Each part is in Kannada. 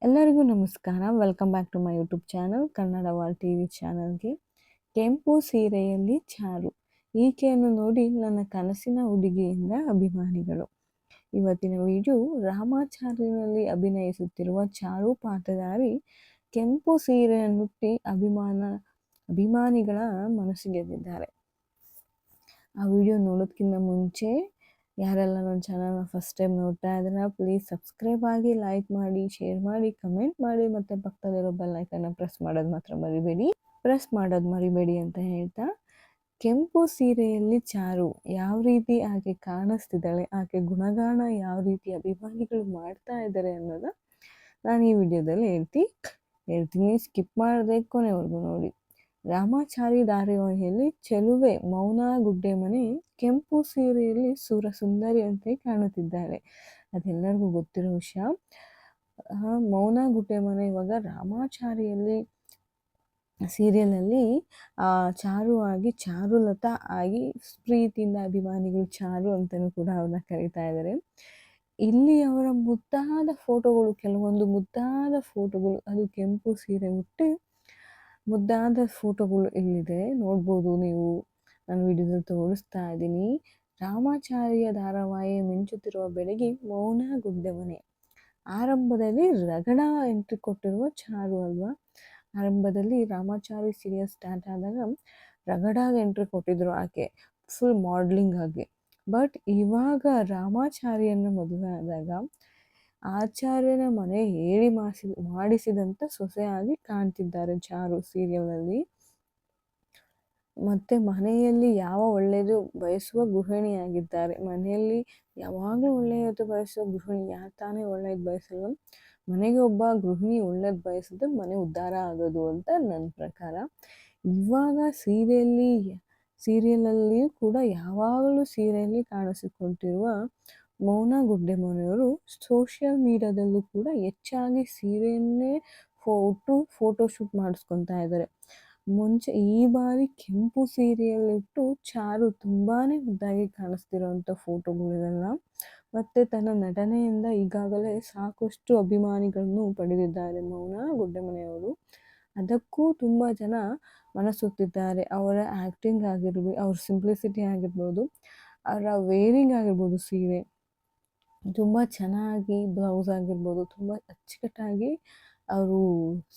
ಎಲ್ಲರಿಗೂ ನಮಸ್ಕಾರ. Welcome back to my YouTube channel Kannada wall TV ಚಾನಲ್ಗೆ. ಕೆಂಪು ಸೀರೆಯಲ್ಲಿ ಚಾರು, ಈಕೆಯನ್ನು ನೋಡಿ ನನ್ನ ಕನಸಿನ ಹುಡುಗಿಯಿಂದ ಅಭಿಮಾನಿಗಳು. ಇವತ್ತಿನ ವಿಡಿಯೋ ರಾಮಾಚಾರ್ಯನಲ್ಲಿ ಅಭಿನಯಿಸುತ್ತಿರುವ ಚಾರು ಪಾತ್ರಧಾರಿ ಕೆಂಪು ಸೀರೆಯನ್ನುಟ್ಟಿ ಅಭಿಮಾನಿಗಳ ಮನಸ್ಸು ಗೆದ್ದಿದ್ದಾರೆ. ಆ ವಿಡಿಯೋ ನೋಡೋದಕ್ಕಿಂತ ಮುಂಚೆ ಯಾರೆಲ್ಲ ನನ್ನ ಚಾನಲ್ನ ಫಸ್ಟ್ ಟೈಮ್ ನೋಡ್ತಾ ಇದ್ದೀರಾ, ಪ್ಲೀಸ್ ಸಬ್ಸ್ಕ್ರೈಬ್ ಆಗಿ, ಲೈಕ್ ಮಾಡಿ, ಶೇರ್ ಮಾಡಿ, ಕಮೆಂಟ್ ಮಾಡಿ, ಮತ್ತು ಪಕ್ಕದಲ್ಲಿರೋ ಬೆಲ್ ಐಕನ್ನ ಪ್ರೆಸ್ ಮಾಡೋದು ಮರಿಬೇಡಿ ಅಂತ ಹೇಳ್ತಾ, ಕೆಂಪು ಸೀರೆಯಲ್ಲಿ ಚಾರು ಯಾವ ರೀತಿ ಆಕೆ ಕಾಣಿಸ್ತಿದ್ದಾಳೆ, ಆಕೆ ಗುಣಗಾನ ಯಾವ ರೀತಿ ಅಭಿಮಾನಿಗಳು ಮಾಡ್ತಾ ಇದ್ದಾರೆ ಅನ್ನೋದು ನಾನು ಈ ವಿಡಿಯೋದಲ್ಲಿ ಹೇಳ್ತೀನಿ. ಸ್ಕಿಪ್ ಮಾಡದೆ ಕೊನೆವರೆಗೂ ನೋಡಿ. ರಾಮಾಚಾರಿ ಧಾರಾವಾಹಿಯಲ್ಲಿ ಚೆಲುವೆ ಮೌನಾ ಗುಡ್ಡೆಮನೆ ಕೆಂಪು ಸೀರೆಯಲ್ಲಿ ಸುಂದರಿ ಅಂತ ಕಾಣುತ್ತಿದ್ದಾಳೆ. ಅದೆಲ್ಲರಿಗೂ ಗೊತ್ತಿರೋ ವಿಷಯ. ಮೌನಾ ಗುಡ್ಡೆಮನೆ ಇವಾಗ ರಾಮಾಚಾರಿಯಲ್ಲಿ ಸೀರಿಯಲಲ್ಲಿ ಚಾರು ಆಗಿ ಚಾರುಲತಾ ಆಗಿ ಪ್ರೀತಿಯಿಂದ ಅಭಿಮಾನಿಗಳು ಚಾರು ಅಂತಲೂ ಕೂಡ ಅವ್ರನ್ನ ಕರೀತಾ ಇದ್ದಾರೆ. ಇಲ್ಲಿ ಅವರ ಮುದ್ದಾದ ಫೋಟೋಗಳು, ಕೆಲವೊಂದು ಮುದ್ದಾದ ಫೋಟೋಗಳು, ಅದು ಕೆಂಪು ಸೀರೆ ಉಟ್ಟಿ ಮುದ್ದಾದ ಫೋಟೋಗಳು ಇಲ್ಲಿದೆ, ನೋಡ್ಬೋದು ನೀವು. ನಾನು ವಿಡಿಯೋದಲ್ಲಿ ತೋರಿಸ್ತಾ ಇದ್ದೀನಿ. ರಾಮಾಚಾರ್ಯ ಧಾರಾವಾಹಿ ಮಿಂಚುತ್ತಿರುವ ಬೆಳಗ್ಗೆ ಮೌನಾ ಗುಡ್ಡೆಮನೆ. ಆರಂಭದಲ್ಲಿ ರಗಡ ಎಂಟ್ರಿ ಕೊಟ್ಟಿರುವ ಚಾರು ಅಲ್ವಾ. ಆರಂಭದಲ್ಲಿ ರಾಮಾಚಾರಿ ಸೀರಿಯಲ್ ಸ್ಟಾರ್ಟ್ ಆದಾಗ ರಗಡಾಗಿ ಎಂಟ್ರಿ ಕೊಟ್ಟಿದ್ರು ಆಕೆ, ಫುಲ್ ಮಾಡ್ಲಿಂಗ್ ಆಗಿ. ಬಟ್ ಇವಾಗ ರಾಮಾಚಾರ್ಯನ ಮದುವೆ ಆದಾಗ ಆಚಾರ್ಯನ ಮನೆ ಹೇಳಿ ಮಾಡಿಸಿದಂಥ ಸೊಸೆಯಾಗಿ ಕಾಣ್ತಿದ್ದಾರೆ ಚಾರು ಸೀರಿಯಲಲ್ಲಿ. ಮತ್ತು ಮನೆಯಲ್ಲಿ ಯಾವ ಒಳ್ಳೆಯದು ಬಯಸುವ ಗೃಹಿಣಿಯಾಗಿದ್ದಾರೆ. ಮನೆಯಲ್ಲಿ ಯಾವಾಗಲೂ ಒಳ್ಳೆಯದು ಬಯಸುವ ಗೃಹಿಣಿ, ಯಾರು ತಾನೇ ಒಳ್ಳೆಯದು ಬಯಸಲ್ಲ. ಮನೆಗೆ ಒಬ್ಬ ಗೃಹಿಣಿ ಒಳ್ಳೇದು ಬಯಸಿದ್ರೆ ಮನೆ ಉದ್ಧಾರ ಆಗೋದು ಅಂತ ನನ್ನ ಪ್ರಕಾರ. ಇವಾಗ ಸೀರಿಯಲಲ್ಲಿಯೂ ಕೂಡ ಯಾವಾಗಲೂ ಸೀರೆಯಲ್ಲಿ ಕಾಣಿಸಿಕೊಳ್ತಿರುವ ಮೌನಾ ಗುಡ್ಡೆಮನೆಯವರು ಸೋಷಿಯಲ್ ಮೀಡಿಯಾದಲ್ಲೂ ಕೂಡ ಹೆಚ್ಚಾಗಿ ಸೀರೆಯನ್ನೇ ಫೋಟೋಶೂಟ್ ಮಾಡಿಸ್ಕೊತಾ ಇದ್ದಾರೆ. ಮುಂಚೆ ಈ ಬಾರಿ ಕೆಂಪು ಸೀರೆಯಲ್ಲಿಟ್ಟು ಚಾರು ತುಂಬಾ ಮುದ್ದಾಗಿ ಕಾಣಿಸ್ತಿರೋವಂಥ ಫೋಟೋಗಳಿವೆಲ್ಲ. ಮತ್ತು ತನ್ನ ನಟನೆಯಿಂದ ಈಗಾಗಲೇ ಸಾಕಷ್ಟು ಅಭಿಮಾನಿಗಳನ್ನು ಪಡೆದಿದ್ದಾರೆ ಮೌನಾ ಗುಡ್ಡೆಮನೆಯವರು. ಅದಕ್ಕೂ ತುಂಬ ಜನ ಮನಸೋತಿದ್ದಾರೆ. ಅವರ ಆ್ಯಕ್ಟಿಂಗ್ ಆಗಿರ್ಬೋದು, ಅವ್ರ ಸಿಂಪ್ಲಿಸಿಟಿ ಆಗಿರ್ಬೋದು, ಅವರ ವೇರಿಂಗ್ ಆಗಿರ್ಬೋದು, ಸೀರೆ ತುಂಬ ಚೆನ್ನಾಗಿ, ಬ್ಲೌಸ್ ಆಗಿರ್ಬೋದು ತುಂಬ ಅಚ್ಚುಕಟ್ಟಾಗಿ ಅವರು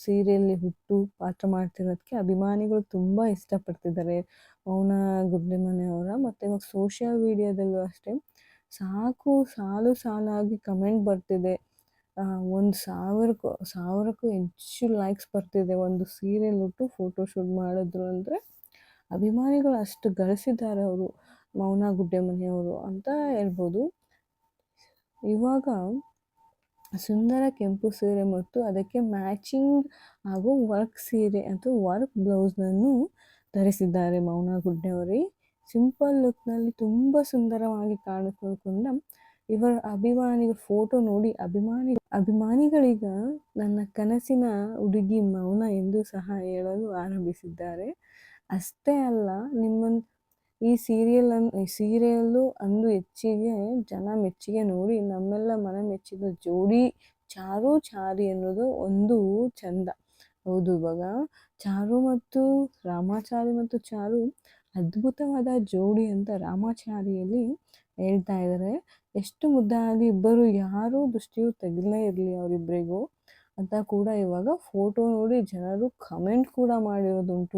ಸೀರೆಯಲ್ಲಿ ಹುಟ್ಟು ಪಾತ್ರ ಮಾಡ್ತಿರೋದಕ್ಕೆ ಅಭಿಮಾನಿಗಳು ತುಂಬ ಇಷ್ಟಪಡ್ತಿದ್ದಾರೆ ಮೌನಾ ಗುಡ್ಡೆಮನೆಯವರ. ಮತ್ತು ಇವಾಗ ಸೋಷಿಯಲ್ ಮೀಡಿಯಾದಲ್ಲೂ ಅಷ್ಟೇ ಸಾಲು ಸಾಲಾಗಿ ಕಮೆಂಟ್ ಬರ್ತಿದೆ. 1,000ಕ್ಕೂ ಹೆಚ್ಚು ಲೈಕ್ಸ್ ಬರ್ತಿದೆ. ಒಂದು ಸೀರೆಯಲ್ಲಿ ಹುಟ್ಟು ಫೋಟೋಶೂಟ್ ಮಾಡಿದ್ರು ಅಂದರೆ ಅಭಿಮಾನಿಗಳು ಅಷ್ಟು ಗಳಿಸಿದ್ದಾರೆ ಅವರು ಮೌನಾ ಗುಡ್ಡೆಮನೆಯವರು ಅಂತ ಹೇಳ್ಬೋದು. ಇವಾಗ ಸುಂದರ ಕೆಂಪು ಸೀರೆ ಮತ್ತು ಅದಕ್ಕೆ ಮ್ಯಾಚಿಂಗ್ ಹಾಗೂ ವರ್ಕ್ ಸೀರೆ ಅಥವಾ ವರ್ಕ್ ಬ್ಲೌಸ್ನನ್ನು ಧರಿಸಿದ್ದಾರೆ ಮೌನಾ ಗುಡ್ಡೆಯವರೇ. ಸಿಂಪಲ್ ಲುಕ್ನಲ್ಲಿ ತುಂಬ ಸುಂದರವಾಗಿ ಕಾಣಿಸಿಕೊಂಡ ಇವರ ಅಭಿಮಾನಿಗಳ ಫೋಟೋ ನೋಡಿ ಅಭಿಮಾನಿಗಳೀಗ ನನ್ನ ಕನಸಿನ ಹುಡುಗಿ ಮೌನ ಎಂದು ಸಹ ಹೇಳಲು ಆರಂಭಿಸಿದ್ದಾರೆ. ಅಷ್ಟೇ ಅಲ್ಲ, ಈ ಸೀರೆಯಲ್ಲೂ ಅಂದು ಹೆಚ್ಚಿಗೆ ಜನ ಮೆಚ್ಚುಗೆ ನೋಡಿ ನಮ್ಮೆಲ್ಲ ಮನ ಮೆಚ್ಚಿದ ಜೋಡಿ ಚಾರಿ ಅನ್ನೋದು ಒಂದು ಚಂದ. ಹೌದು, ಇವಾಗ ರಾಮಾಚಾರಿ ಮತ್ತು ಚಾರು ಅದ್ಭುತವಾದ ಜೋಡಿ ಅಂತ ರಾಮಾಚಾರಿಯಲ್ಲಿ ಹೇಳ್ತಾ ಇದ್ದಾರೆ. ಎಷ್ಟು ಮುದ್ದಾಗಿ ಇಬ್ಬರು, ಯಾರೂ ದೃಷ್ಟಿಯು ತೆಗಿಲೇ ಇರಲಿ ಅವರಿಬ್ಬರಿಗೂ ಅಂತ ಕೂಡ ಇವಾಗ ಫೋಟೋ ನೋಡಿ ಜನರು ಕಮೆಂಟ್ ಕೂಡ ಮಾಡಿರೋದುಂಟು.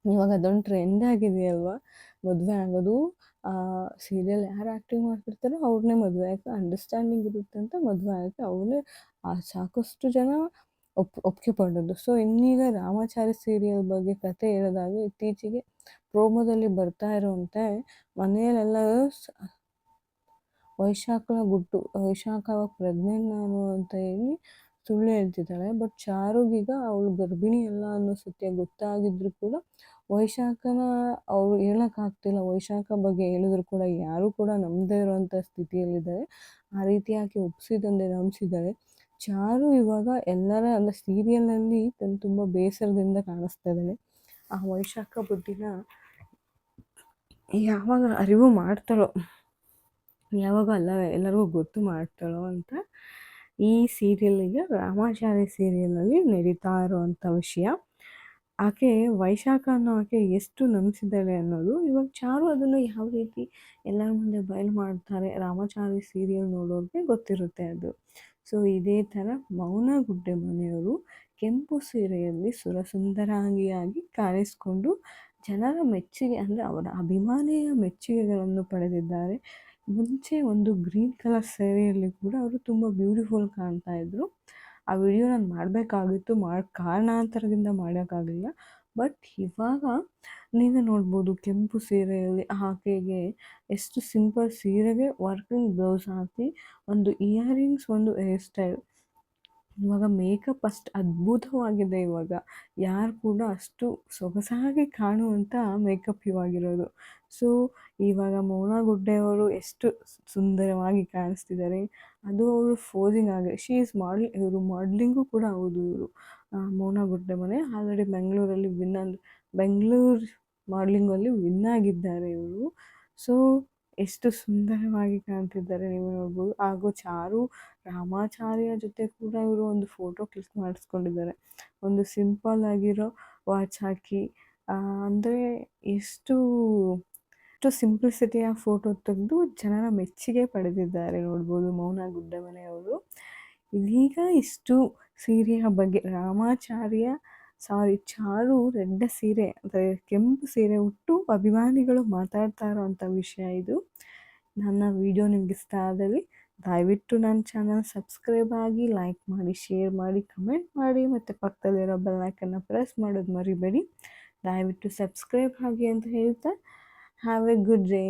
ಇವಾಗ ಅದೊಂದು ಟ್ರೆಂಡ್ ಆಗಿದೆಯಲ್ವ, ಮದುವೆ ಆಗೋದು. ಸೀರಿಯಲ್ ಯಾರು ಆ್ಯಕ್ಟಿಂಗ್ ಮಾಡ್ತಿರ್ತಾರೋ ಅವ್ರನ್ನೇ ಮದುವೆ ಆಗೋಕ್ಕೆ ಅಂಡರ್ಸ್ಟ್ಯಾಂಡಿಂಗ್ ಇರುತ್ತೆ ಅಂತ ಮದುವೆ ಆಗೋಕ್ಕೆ ಅವ್ರನ್ನೇ ಸಾಕಷ್ಟು ಜನ ಒಪ್ಪಿಗೆ ಪಡೋದು. ಸೊ ಇನ್ನೀಗ ರಾಮಾಚಾರಿ ಸೀರಿಯಲ್ ಬಗ್ಗೆ ಕತೆ ಹೇಳೋದಾಗಿ ಇತ್ತೀಚೆಗೆ ಪ್ರೋಮೋದಲ್ಲಿ ಬರ್ತಾ ಇರೋವಂತೆ ಮನೆಯಲ್ಲೆಲ್ಲ ವೈಶಾಖ ಪ್ರೆಗ್ನೆಂಟ್ ನಾನು ಅಂತ ಹೇಳಿ ಸುಳ್ಳು ಹೇಳ್ತಿದ್ದಾಳೆ. ಬಟ್ ಚಾರುಗೀಗ ಅವಳು ಗರ್ಭಿಣಿ ಅಲ್ಲ ಅನ್ನೋ ಸತ್ಯ ಗೊತ್ತಾಗಿದ್ರು ಕೂಡ ವೈಶಾಖನ ಅವರು ಹೇಳೋಕ್ಕಾಗ್ತಿಲ್ಲ. ವೈಶಾಖ ಬಗ್ಗೆ ಹೇಳಿದ್ರು ಕೂಡ ಯಾರೂ ಕೂಡ ನಂಬದೇ ಇರೋವಂಥ ಸ್ಥಿತಿಯಲ್ಲಿದ್ದಾರೆ. ಆ ರೀತಿಯಾಗಿ ಒಪ್ಪಿಸಿದಂತೆ ನಂಬಿಸಿದ್ದಾರೆ. ಚಾರು ಇವಾಗ ಎಲ್ಲರ ಸೀರಿಯಲ್ನಲ್ಲಿ ತುಂಬ ಬೇಸರದಿಂದ ಕಾಣಿಸ್ತಾ ಇದ್ದಾಳೆ. ಆ ವೈಶಾಖ ಬುದ್ಧಿನ ಯಾವಾಗ ಅರಿವು ಮಾಡ್ತಾಳೋ, ಯಾವಾಗ ಎಲ್ಲರಿಗೂ ಗೊತ್ತು ಮಾಡ್ತಾಳೋ ಅಂತ ಈ ಸೀರಿಯಲ್ ಈಗ ರಾಮಾಚಾರಿ ಸೀರಿಯಲಲ್ಲಿ ನಡೀತಾ ಇರುವಂಥ ವಿಷಯ. ಆಕೆ ವೈಶಾಖ ಅನ್ನೋ ಆಕೆ ಎಷ್ಟು ನಂಬಿಸಿದ್ದಾಳೆ ಅನ್ನೋದು ಇವಾಗ ಚಾರು ಅದನ್ನು ಯಾವ ರೀತಿ ಎಲ್ಲರ ಮುಂದೆ ಬಯಲು ಮಾಡ್ತಾರೆ ರಾಮಾಚಾರಿ ಸೀರಿಯಲ್ ನೋಡೋರಿಗೆ ಗೊತ್ತಿರುತ್ತೆ ಅದು. ಸೊ ಇದೇ ಥರ ಮೌನ ಗುಡ್ಡೆ ಮನೆಯವರು ಕೆಂಪು ಸೀರೆಯಲ್ಲಿ ಸುರಸುಂದರಾಂಗಿಯಾಗಿ ಕಾಣಿಸ್ಕೊಂಡು ಜನರ ಮೆಚ್ಚುಗೆ ಅಂದರೆ ಅವರ ಅಭಿಮಾನಿಯ ಮೆಚ್ಚುಗೆಗಳನ್ನು ಪಡೆದಿದ್ದಾರೆ. ಮುಂಚೆ ಒಂದು ಗ್ರೀನ್ ಕಲರ್ ಸೀರೆಯಲ್ಲಿ ಕೂಡ ಅವರು ತುಂಬ ಬ್ಯೂಟಿಫುಲ್ ಕಾಣ್ತಾ ಇದ್ರು. ಆ ವಿಡಿಯೋ ನಾನು ಮಾಡಬೇಕಾಗಿತ್ತು, ಕಾರಣಾಂತರದಿಂದ ಮಾಡೋಕ್ಕಾಗಲಿಲ್ಲ. ಬಟ್ ಇವಾಗ ನೀವೇ ನೋಡ್ಬೋದು ಕೆಂಪು ಸೀರೆಯಲ್ಲಿ ಆಕೆಗೆ ಎಷ್ಟು ಸಿಂಪಲ್ ಸೀರೆಗೆ ವರ್ಕಿಂಗ್ ಬ್ಲೌಸ್ ಹಾಕಿ ಒಂದು ಇಯರಿಂಗ್ಸ್, ಒಂದು ಹೇರ್ ಸ್ಟೈಲ್. ಇವಾಗ ಮೇಕಪ್ ಅಷ್ಟು ಅದ್ಭುತವಾಗಿದೆ. ಇವಾಗ ಯಾರು ಕೂಡ ಅಷ್ಟು ಸೊಗಸಾಗಿ ಕಾಣುವಂಥ ಮೇಕಪ್ ಇವಾಗಿರೋದು. ಸೊ ಇವಾಗ ಮೌನ ಗುಡ್ಡೆಯವರು ಎಷ್ಟು ಸುಂದರವಾಗಿ ಕಾಣಿಸ್ತಿದ್ದಾರೆ. ಅದು ಅವರು ಫೋಸಿಂಗ್ ಆಗಿ ಶಿ ಈಸ್ ಇವರು ಮಾಡ್ಲಿಂಗು ಕೂಡ ಹೌದು. ಇವರು ಮೌನ ಗುಡ್ಡೆ ಮನೆ ಆಲ್ರೆಡಿ ಬೆಂಗಳೂರಲ್ಲಿ ಬೆಂಗಳೂರು ಮಾಡ್ಲಿಂಗಲ್ಲಿ ವಿನ್ ಆಗಿದ್ದಾರೆ ಇವರು. ಸೊ ಎಷ್ಟು ಸುಂದರವಾಗಿ ಕಾಣ್ತಿದ್ದಾರೆ ನೀವು ನೋಡ್ಬೋದು. ಹಾಗೂ ಚಾರು ರಾಮಾಚಾರ್ಯ ಜೊತೆ ಕೂಡ ಇವರು ಒಂದು ಫೋಟೋ ಕ್ಲಿಕ್ ಮಾಡಿಸ್ಕೊಂಡಿದ್ದಾರೆ. ಒಂದು ಸಿಂಪಲ್ ಆಗಿರೋ ವಾಚ್ ಹಾಕಿ ಅಂದರೆ ಎಷ್ಟು ಸಿಂಪ್ಲಿಸಿಟಿಯ ಫೋಟೋ ತೆಗೆದು ಜನರ ಮೆಚ್ಚುಗೆ ಪಡೆದಿದ್ದಾರೆ ನೋಡ್ಬೋದು ಮೌನ ಗುಡ್ಡೆ ಮನೆಯವರು. ಇದೀಗ ಇಷ್ಟು ಸೀರೆಯ ಬಗ್ಗೆ ಚಾರು ರೆಡ್ಡ ಸೀರೆ ಅಂದರೆ ಕೆಂಪು ಸೀರೆ ಉಟ್ಟು ಅಭಿಮಾನಿಗಳು ಮಾತಾಡ್ತಾ ಇರೋವಂಥ ವಿಷಯ ಇದು. ನನ್ನ ವಿಡಿಯೋ ನಿಮ್ಗೆ ಇಷ್ಟ ಆದಲ್ಲಿ ದಯವಿಟ್ಟು ನನ್ನ ಚಾನಲ್ ಸಬ್ಸ್ಕ್ರೈಬ್ ಆಗಿ, ಲೈಕ್ ಮಾಡಿ, ಶೇರ್ ಮಾಡಿ, ಕಮೆಂಟ್ ಮಾಡಿ ಮತ್ತು ಪಕ್ಕದಲ್ಲಿರೋ ಬೆಲ್ ಐಕನ್ನ ಪ್ರೆಸ್ ಮಾಡೋದು ಮರಿಬೇಡಿ. ದಯವಿಟ್ಟು ಸಬ್ಸ್ಕ್ರೈಬ್ ಆಗಿ ಅಂತ ಹೇಳ್ತಾ ಹ್ಯಾವ್ ಎ ಗುಡ್ ಡೇ.